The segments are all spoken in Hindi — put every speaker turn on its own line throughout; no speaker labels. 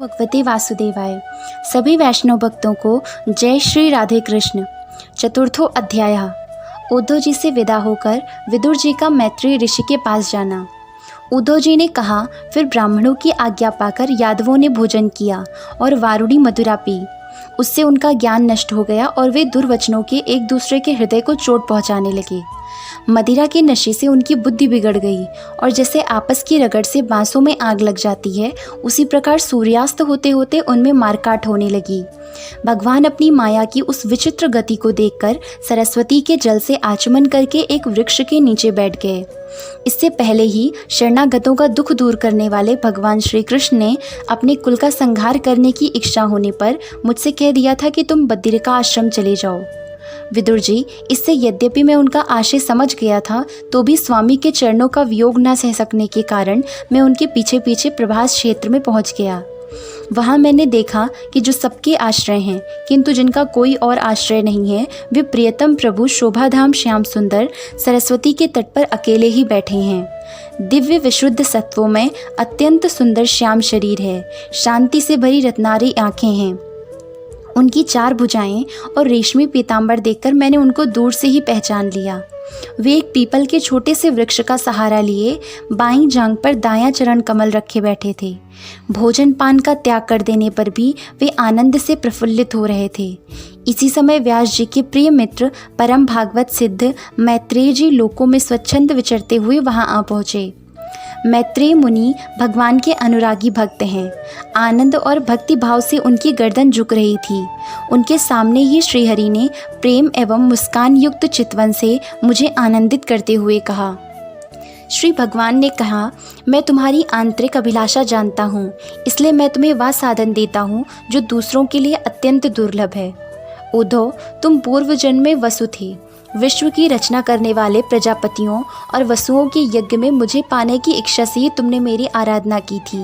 भगवते वासुदेवाय। सभी वैष्णव भक्तों को जय श्री राधे कृष्ण। चतुर्थो अध्याय। उद्धव जी से विदा होकर विदुर जी का मैत्रेय ऋषि के पास जाना। उद्धव जी ने कहा, फिर ब्राह्मणों की आज्ञा पाकर यादवों ने भोजन किया और वारुणी मदिरा पी। उससे उनका ज्ञान नष्ट हो गया और वे दुर्वचनों के एक दूसरे के हृदय को चोट पहुंचाने लगे। मदिरा के नशे से उनकी बुद्धि बिगड़ गई और जैसे आपस की रगड़ से बांसों में आग लग जाती है, उसी प्रकार सूर्यास्त होते होते उनमें मारकाट होने लगी। भगवान अपनी माया की उस विचित्र गति को देखकर सरस्वती के जल से आचमन करके एक वृक्ष के नीचे बैठ गए। इससे पहले ही शरणागतों का दुख दूर करने वाले भगवान श्री कृष्ण ने अपने कुल का संहार करने की इच्छा होने पर मुझसे कह दिया था कि तुम बद्रिका आश्रम चले जाओ। विदुर जी, इससे यद्यपि मैं उनका आशय समझ गया था, तो भी स्वामी के चरणों का वियोग न सह सकने के कारण मैं उनके पीछे पीछे प्रभास क्षेत्र में पहुंच गया। वहां मैंने देखा कि जो सबके आश्रय हैं, किंतु जिनका कोई और आश्रय नहीं है, वे प्रियतम प्रभु शोभाधाम श्याम सुंदर सरस्वती के तट पर अकेले ही बैठे हैं। दिव्य विशुद्ध सत्वों में अत्यंत सुंदर श्याम शरीर है, शांति से भरी रत्नारी आंखें हैं। उनकी 4 भुजाएं और रेशमी पीतांबर देखकर मैंने उनको दूर से ही पहचान लिया। वे एक पीपल के छोटे से वृक्ष का सहारा लिए बाईं जांघ पर दायां चरण कमल रखे बैठे थे। भोजन पान का त्याग कर देने पर भी वे आनंद से प्रफुल्लित हो रहे थे। इसी समय व्यास जी के प्रिय मित्र परम भागवत सिद्ध मैत्रेय जी लोकों में स्वच्छंद विचरते हुए वहां आ पहुंचे। मैत्रेय मुनि भगवान के अनुरागी भक्त हैं। आनंद और भक्ति भाव से उनकी गर्दन झुक रही थी। उनके सामने ही श्रीहरि ने प्रेम एवं मुस्कान युक्त चितवन से मुझे आनंदित करते हुए कहा। श्री भगवान ने कहा, मैं तुम्हारी आंतरिक अभिलाषा जानता हूँ, इसलिए मैं तुम्हें वह साधन देता हूँ जो दूसरों के लिए अत्यंत दुर्लभ है। उद्धव, तुम पूर्व जन्म में वसु थे। विश्व की रचना करने वाले प्रजापतियों और वसुओं के यज्ञ में मुझे पाने की इच्छा से ही तुमने मेरी आराधना की थी।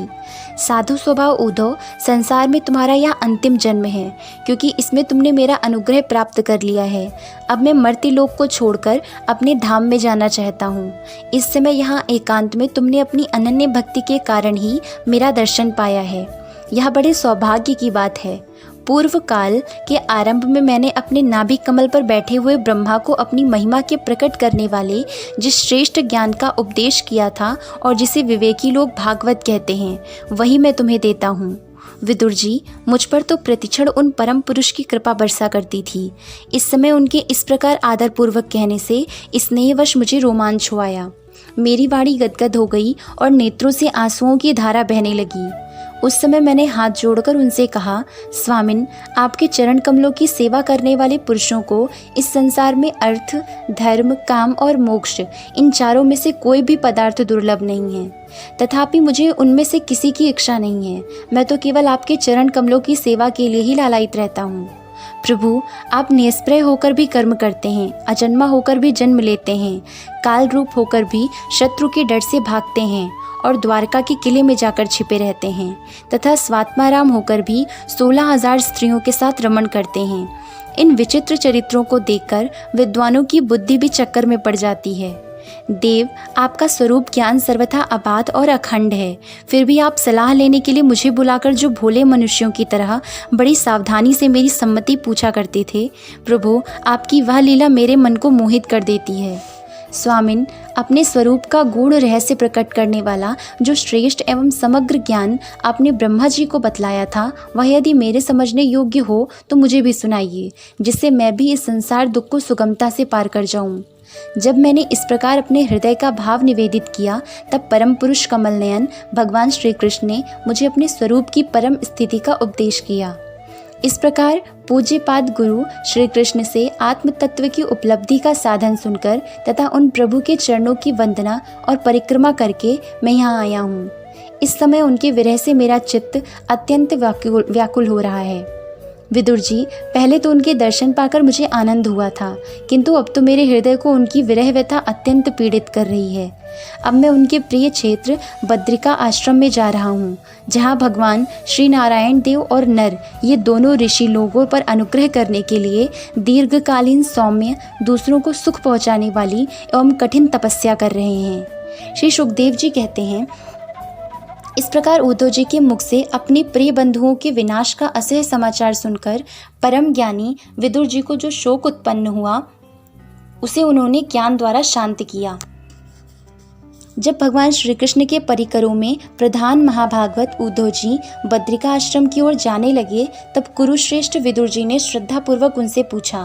साधु स्वभाव उद्धव, संसार में तुम्हारा यह अंतिम जन्म है, क्योंकि इसमें तुमने मेरा अनुग्रह प्राप्त कर लिया है। अब मैं मर्त्य लोक को छोड़कर अपने धाम में जाना चाहता हूँ। इस समय यहाँ एकांत में तुमने अपनी अनन्य भक्ति के कारण ही मेरा दर्शन पाया है। यह बड़े सौभाग्य की बात है। पूर्व काल के आरंभ में मैंने अपने नाभि कमल पर बैठे हुए ब्रह्मा को अपनी महिमा के प्रकट करने वाले जिस श्रेष्ठ ज्ञान का उपदेश किया था और जिसे विवेकी लोग भागवत कहते हैं, वही मैं तुम्हें देता हूँ। विदुर जी, मुझ पर तो प्रतिक्षण उन परम पुरुष की कृपा बरसा करती थी। इस समय उनके इस प्रकार आदरपूर्वक कहने से स्नेहवश मुझे रोमांच हो आया। मेरी वाणी गदगद हो गई और नेत्रों से आंसुओं की धारा बहने लगी। उस समय मैंने हाथ जोड़कर उनसे कहा, स्वामिन, आपके चरण कमलों की सेवा करने वाले पुरुषों को इस संसार में अर्थ, धर्म, काम और मोक्ष, इन चारों में से कोई भी पदार्थ दुर्लभ नहीं है। तथापि मुझे उनमें से किसी की इच्छा नहीं है। मैं तो केवल आपके चरण कमलों की सेवा के लिए ही लालायित रहता हूँ। प्रभु, आप निष्प्रय होकर भी कर्म करते हैं, अजन्मा होकर भी जन्म लेते हैं, काल रूप होकर भी शत्रु के डर से भागते हैं और द्वारका के किले में जाकर छिपे रहते हैं, तथा स्वात्माराम होकर भी 16,000 स्त्रियों के साथ रमण करते हैं। इन विचित्र चरित्रों को देखकर विद्वानों की बुद्धि भी चक्कर में पड़ जाती है। देव, आपका स्वरूप ज्ञान सर्वथा अबाध और अखंड है, फिर भी आप सलाह लेने के लिए मुझे बुलाकर जो भोले मनुष्यों की तरह बड़ी सावधानी से मेरी सम्मति पूछा करते थे, प्रभु, आपकी वह लीला मेरे मन को मोहित कर देती है। स्वामिन, अपने स्वरूप का गूढ़ रहस्य प्रकट करने वाला जो श्रेष्ठ एवं समग्र ज्ञान आपने ब्रह्मा जी को बतलाया था, वह यदि मेरे समझने योग्य हो तो मुझे भी सुनाइए, जिससे मैं भी इस संसार दुख को सुगमता से पार कर जाऊं। जब मैंने इस प्रकार अपने हृदय का भाव निवेदित किया, तब परम पुरुष कमल नयन भगवान श्री कृष्ण ने मुझे अपने स्वरूप की परम स्थिति का उपदेश किया। इस प्रकार पूज्यपाद गुरु श्री कृष्ण से आत्म तत्व की उपलब्धि का साधन सुनकर तथा उन प्रभु के चरणों की वंदना और परिक्रमा करके मैं यहाँ आया हूँ। इस समय उनके विरह से मेरा चित्त अत्यंत व्याकुल हो रहा है। विदुर जी, पहले तो उनके दर्शन पाकर मुझे आनंद हुआ था, किंतु अब तो मेरे हृदय को उनकी विरह व्यथा अत्यंत पीड़ित कर रही है। अब मैं उनके प्रिय क्षेत्र बद्रिका आश्रम में जा रहा हूँ, जहाँ भगवान श्री नारायण देव और नर, ये दोनों ऋषि लोगों पर अनुग्रह करने के लिए दीर्घकालीन सौम्य, दूसरों को सुख पहुँचाने वाली एवं कठिन तपस्या कर रहे हैं। श्री सुखदेव जी कहते हैं, इस प्रकार उद्धव जी के मुख से अपने प्रिय बंधुओं के विनाश का असह्य समाचार सुनकर परम ज्ञानी विदुर जी को जो शोक उत्पन्न हुआ उसे उन्होंने ज्ञान द्वारा शांत किया। जब भगवान श्री कृष्ण के परिकरों में प्रधान महाभागवत उद्धव जी बद्रिका आश्रम की ओर जाने लगे, तब कुरुश्रेष्ठ विदुर जी ने श्रद्धापूर्वक उनसे पूछा।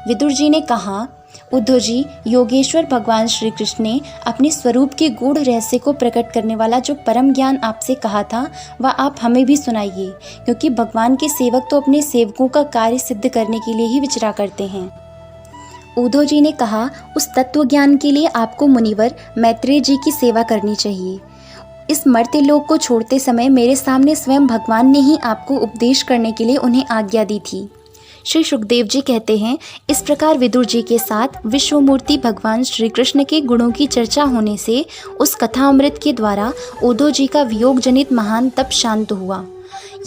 विदुर जी ने कहा, उद्धव जी, योगेश्वर भगवान श्री कृष्ण ने अपने स्वरूप के गूढ़ रहस्य को प्रकट करने वाला जो परम ज्ञान आपसे कहा था वह आप हमें भी सुनाइए, क्योंकि भगवान के सेवक तो अपने सेवकों का कार्य सिद्ध करने के लिए ही विचरा करते हैं। उद्धव जी ने कहा, उस तत्व ज्ञान के लिए आपको मुनिवर मैत्रेय जी की सेवा करनी चाहिए। इस मर्त्य लोक को छोड़ते समय मेरे सामने स्वयं भगवान ने ही आपको उपदेश करने के लिए उन्हें आज्ञा दी थी। श्री सुखदेव जी कहते हैं, इस प्रकार विदुर जी के साथ विश्वमूर्ति भगवान श्री कृष्ण के गुणों की चर्चा होने से उस कथा अमृत के द्वारा उद्धव जी का वियोग जनित महान तप शांत हुआ।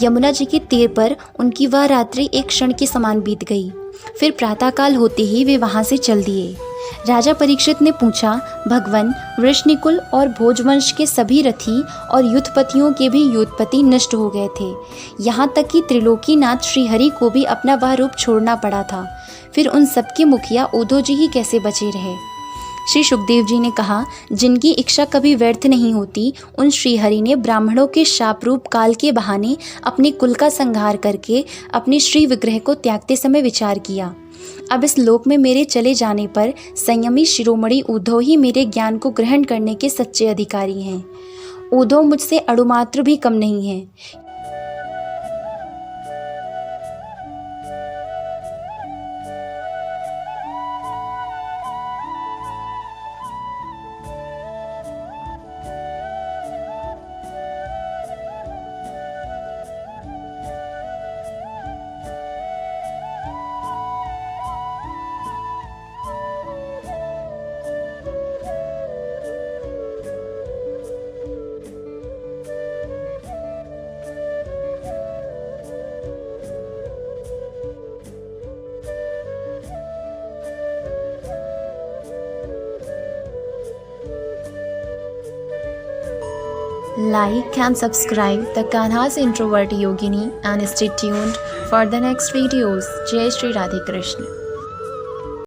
यमुना जी के तीर पर उनकी वह रात्रि एक क्षण के समान बीत गई। फिर प्रातःकाल होते ही वे वहां से चल दिए। राजा परीक्षित ने पूछा, भगवन, वृषनिकुल और भोजवंश के सभी रथी और युद्धपतियों के भी युद्धपति नष्ट हो गए थे। यहाँ तक कि त्रिलोकीनाथ श्रीहरि को भी अपना वह रूप छोड़ना पड़ा था। फिर उन सबके मुखिया उद्धव जी ही कैसे बचे रहे। श्री सुखदेव जी ने कहा, जिनकी इच्छा कभी व्यर्थ नहीं होती, उन श्रीहरि ने ब्राह्मणों के शाप रूप काल के बहाने अपने कुल का संहार करके अपने श्री विग्रह को त्यागते समय विचार किया। अब इस लोक में मेरे चले जाने पर संयमी शिरोमणि उद्धव ही मेरे ज्ञान को ग्रहण करने के सच्चे अधिकारी हैं। उद्धव मुझसे अणुमात्र भी कम नहीं है। Like and subscribe the Kanha's Introvert Yogini and stay tuned for the next videos. Jai Shri Radhe Krishna.